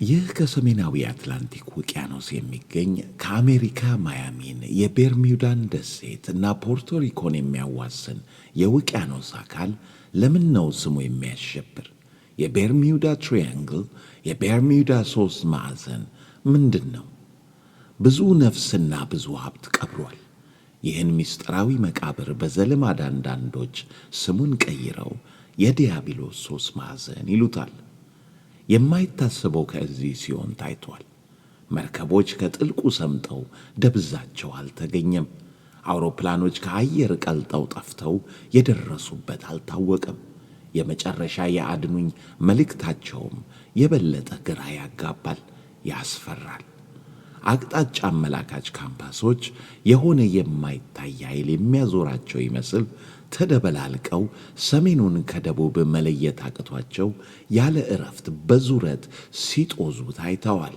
ይህ ከሰሜናዊ አትላንቲክ ውቅያኖስ የሚገኝ ከአሜሪካ ማያሚን የቤርሚውዳን ደሴት እና ፖርቶሪኮን የሚያዋስን የውቅያኖስ አካል ለምን ነው ስሙ የሚያሸብር? የቤርሚውዳ ትሪያንግል፣ የቤርሚውዳ ሦስት ማዕዘን ምንድን ነው? ብዙ ነፍስና ብዙ ሀብት ቀብሯል። ይህን ምስጢራዊ መቃብር በዘልማድ አንዳንዶች ስሙን ቀይረው የዲያብሎስ ሦስት ማዕዘን ይሉታል። የማይታሰበው ከዚህ ሲሆን ታይቷል። መርከቦች ከጥልቁ ሰምጠው ደብዛቸው አልተገኘም። አውሮፕላኖች ከአየር ቀልጠው ጠፍተው የደረሱበት አልታወቀም። የመጨረሻ የአድኑኝ መልእክታቸውም የበለጠ ግራ ያጋባል፣ ያስፈራል። አቅጣጫ አመላካች ካምፓሶች የሆነ የማይታይ ኃይል የሚያዞራቸው ይመስል ተደበላልቀው ሰሜኑን ከደቡብ መለየት አቅቷቸው ያለ እረፍት በዙረት ሲጦዙ ታይተዋል።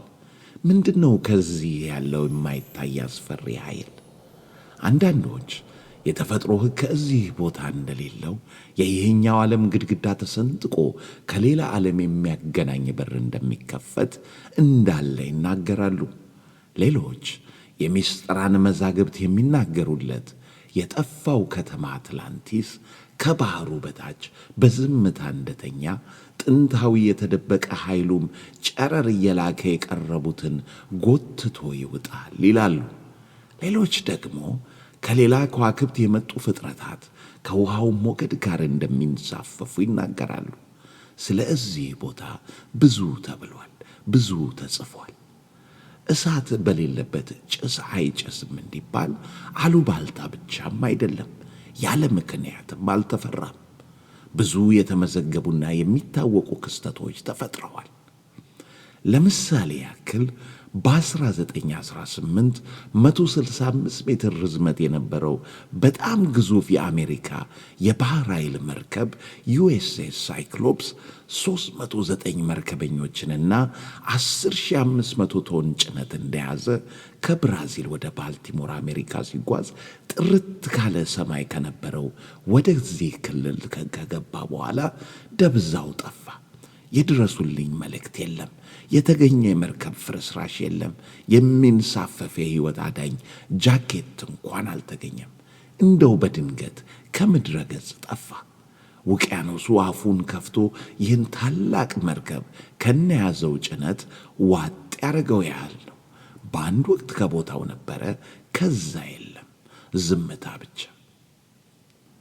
ምንድነው ከዚህ ያለው የማይታይ አስፈሪ ኃይል? አንዳንዶች የተፈጥሮ ሕግ ከዚህ ቦታ እንደሌለው የይህኛው ዓለም ግድግዳ ተሰንጥቆ ከሌላ ዓለም የሚያገናኝ በር እንደሚከፈት እንዳለ ይናገራሉ። ሌሎች የምስጢራን መዛግብት የሚናገሩለት የጠፋው ከተማ አትላንቲስ ከባህሩ በታች በዝምታ እንደተኛ ጥንታዊ የተደበቀ ኃይሉም ጨረር እየላከ የቀረቡትን ጎትቶ ይውጣል ይላሉ። ሌሎች ደግሞ ከሌላ ከዋክብት የመጡ ፍጥረታት ከውሃው ሞገድ ጋር እንደሚንሳፈፉ ይናገራሉ። ስለዚህ ቦታ ብዙ ተብሏል፣ ብዙ ተጽፏል። እሳት በሌለበት ጭስ አይጨስም እንዲባል አሉባልታ ብቻም አይደለም፣ ያለ ምክንያትም አልተፈራም። ብዙ የተመዘገቡና የሚታወቁ ክስተቶች ተፈጥረዋል። ለምሳሌ ያክል በ1918 165 ሜትር ርዝመት የነበረው በጣም ግዙፍ የአሜሪካ የባህር ኃይል መርከብ ዩኤስኤስ ሳይክሎፕስ 309 መርከበኞችንና 10,500 ቶን ጭነት እንደያዘ ከብራዚል ወደ ባልቲሞር አሜሪካ ሲጓዝ ጥርት ካለ ሰማይ ከነበረው ወደዚህ ክልል ከገባ በኋላ ደብዛው ጠፋ። የድረሱልኝ መልእክት የለም። የተገኘ የመርከብ ፍርስራሽ የለም። የሚንሳፈፍ የሕይወት አዳኝ ጃኬት እንኳን አልተገኘም። እንደው በድንገት ከምድረ ገጽ ጠፋ። ውቅያኖሱ አፉን ከፍቶ ይህን ታላቅ መርከብ ከነያዘው ጭነት ዋጥ ያደረገው ያህል ነው። በአንድ ወቅት ከቦታው ነበረ፣ ከዛ የለም፣ ዝምታ ብቻ።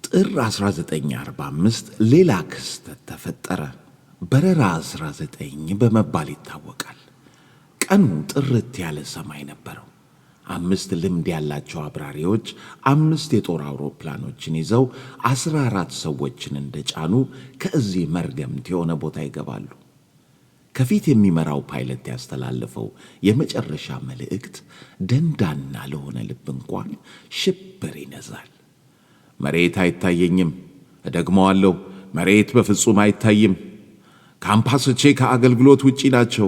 ጥር 1945 ሌላ ክስተት ተፈጠረ። በረራ 19 በመባል ይታወቃል። ቀኑ ጥርት ያለ ሰማይ ነበረው። 5 ልምድ ያላቸው አብራሪዎች 5 የጦር አውሮፕላኖችን ይዘው 14 ሰዎችን እንደጫኑ ከዚህ መርገምት የሆነ ቦታ ይገባሉ። ከፊት የሚመራው ፓይለት ያስተላለፈው የመጨረሻ መልእክት ደንዳና ለሆነ ልብ እንኳን ሽብር ይነዛል። መሬት አይታየኝም። እደግመዋለሁ፣ መሬት በፍጹም አይታይም። ካምፓሶቼ ከአገልግሎት ውጪ ናቸው።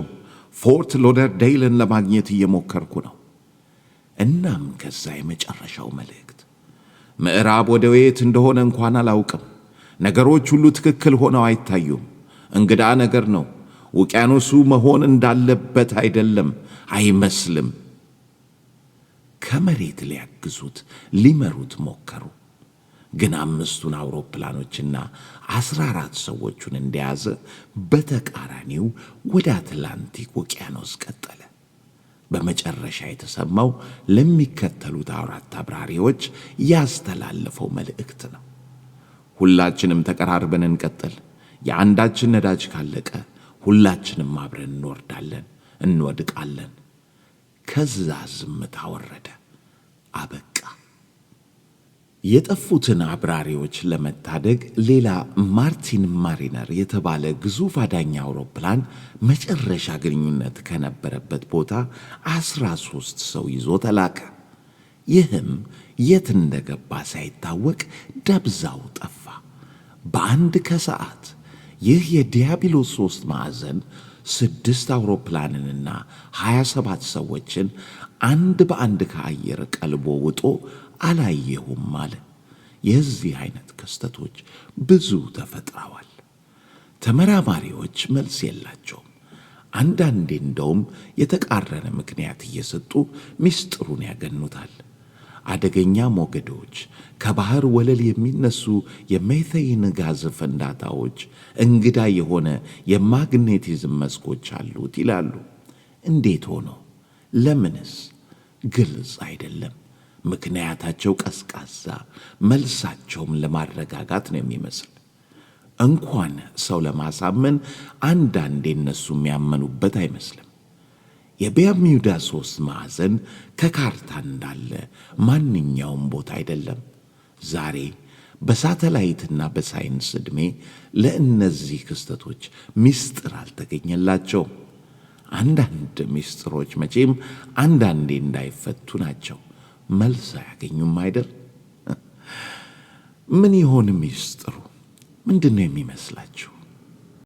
ፎርት ሎደርዴይልን ለማግኘት እየሞከርኩ ነው። እናም ከዛ የመጨረሻው መልእክት ምዕራብ ወደ የት እንደሆነ እንኳን አላውቅም። ነገሮች ሁሉ ትክክል ሆነው አይታዩም። እንግዳ ነገር ነው። ውቅያኖሱ መሆን እንዳለበት አይደለም፣ አይመስልም። ከመሬት ሊያግዙት ሊመሩት ሞከሩ። ግን 5ቱን አውሮፕላኖችና 14 ሰዎቹን እንደያዘ በተቃራኒው ወደ አትላንቲክ ውቅያኖስ ቀጠለ። በመጨረሻ የተሰማው ለሚከተሉት 4 አብራሪዎች ያስተላለፈው መልእክት ነው። ሁላችንም ተቀራርበን እንቀጥል። የአንዳችን ነዳጅ ካለቀ ሁላችንም አብረን እንወርዳለን፣ እንወድቃለን። ከዛ ዝምታ ወረደ፣ አበቃ። የጠፉትን አብራሪዎች ለመታደግ ሌላ ማርቲን ማሪነር የተባለ ግዙፍ አዳኝ አውሮፕላን መጨረሻ ግንኙነት ከነበረበት ቦታ 13 ሰው ይዞ ተላከ። ይህም የት እንደገባ ሳይታወቅ ደብዛው ጠፋ። በአንድ ከሰዓት ይህ የዲያብሎስ 3 ማዕዘን 6 አውሮፕላንንና 27 ሰዎችን አንድ በአንድ ከአየር ቀልቦ ውጦ አላየሁም አለ። የዚህ አይነት ክስተቶች ብዙ ተፈጥረዋል። ተመራማሪዎች መልስ የላቸውም። አንዳንዴ እንደውም የተቃረነ ምክንያት እየሰጡ ምስጢሩን ያገኑታል። አደገኛ ሞገዶች፣ ከባህር ወለል የሚነሱ የሜቴን ጋዝ ፍንዳታዎች፣ እንግዳ የሆነ የማግኔቲዝም መስኮች አሉት ይላሉ። እንዴት ሆኖ? ለምንስ? ግልጽ አይደለም። ምክንያታቸው ቀዝቃዛ፣ መልሳቸውም ለማረጋጋት ነው የሚመስል። እንኳን ሰው ለማሳመን አንዳንዴ እነሱ የሚያመኑበት አይመስልም። የበርሚውዳ ሦስት ማዕዘን ከካርታ እንዳለ ማንኛውም ቦታ አይደለም። ዛሬ በሳተላይትና በሳይንስ ዕድሜ ለእነዚህ ክስተቶች ምስጢር አልተገኘላቸውም። አንዳንድ ምስጢሮች መቼም አንዳንዴ እንዳይፈቱ ናቸው። መልስ አያገኙም አይደል? ምን ይሆን ምስጢሩ? ምንድን ነው የሚመስላችሁ?